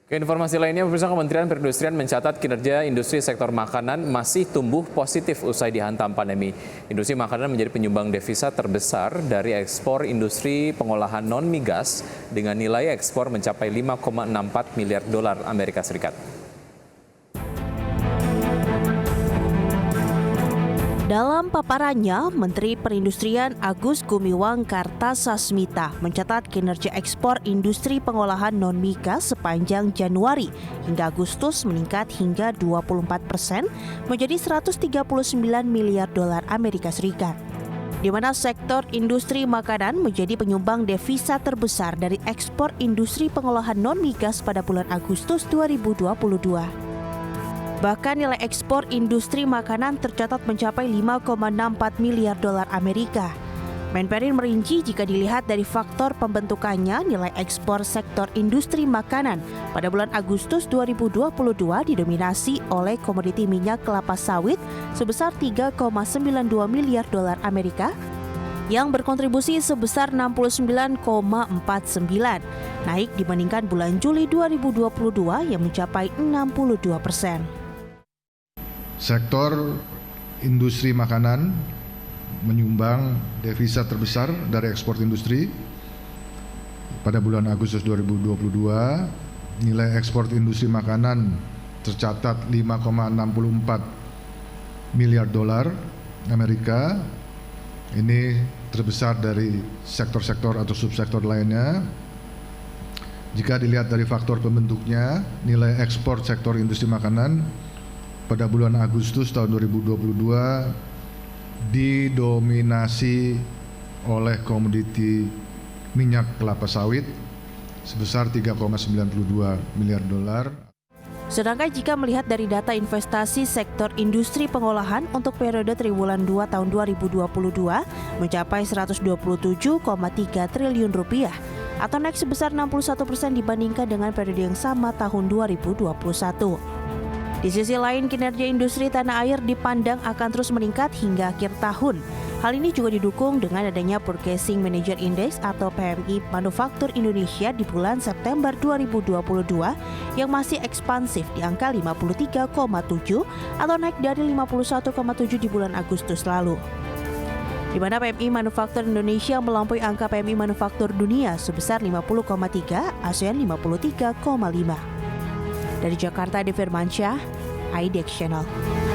Informasi lainnya, pemirsa, Kementerian Perindustrian mencatat kinerja industri sektor makanan masih tumbuh positif usai dihantam pandemi. Industri makanan menjadi penyumbang devisa terbesar dari ekspor industri pengolahan non-migas dengan nilai ekspor mencapai 5,64 miliar dolar Amerika Serikat. Dalam paparannya, Menteri Perindustrian Agus Gumiwang Kartasasmita mencatat kinerja ekspor industri pengolahan non-migas sepanjang Januari hingga Agustus meningkat hingga 24% menjadi 139 miliar dolar Amerika Serikat. Di mana sektor industri makanan menjadi penyumbang devisa terbesar dari ekspor industri pengolahan non-migas pada bulan Agustus 2022. Bahkan nilai ekspor industri makanan tercatat mencapai 5,64 miliar dolar Amerika. Menperin merinci jika dilihat dari faktor pembentukannya, nilai ekspor sektor industri makanan pada bulan Agustus 2022 didominasi oleh komoditi minyak kelapa sawit sebesar 3,92 miliar dolar Amerika yang berkontribusi sebesar 69,49, naik dibandingkan bulan Juli 2022 yang mencapai 62%. Sektor industri makanan menyumbang devisa terbesar dari ekspor industri. Pada bulan Agustus 2022, nilai ekspor industri makanan tercatat 5,64 miliar dolar Amerika. Ini terbesar dari sektor-sektor atau subsektor lainnya. Jika dilihat dari faktor pembentuknya, nilai ekspor sektor industri makanan pada bulan Agustus tahun 2022 didominasi oleh komoditi minyak kelapa sawit sebesar 3,92 miliar dolar. Sedangkan jika melihat dari data investasi sektor industri pengolahan untuk periode triwulan 2 tahun 2022 mencapai 127,3 triliun rupiah atau naik sebesar 61% dibandingkan dengan periode yang sama tahun 2021. Di sisi lain, kinerja industri tanah air dipandang akan terus meningkat hingga akhir tahun. Hal ini juga didukung dengan adanya Purchasing Manager Index atau PMI Manufaktur Indonesia di bulan September 2022 yang masih ekspansif di angka 53,7 atau naik dari 51,7 di bulan Agustus lalu. Di mana PMI Manufaktur Indonesia melampaui angka PMI Manufaktur Dunia sebesar 50,3, ASEAN 53,5. Dari Jakarta, Ade Firmansyah, IDX Channel.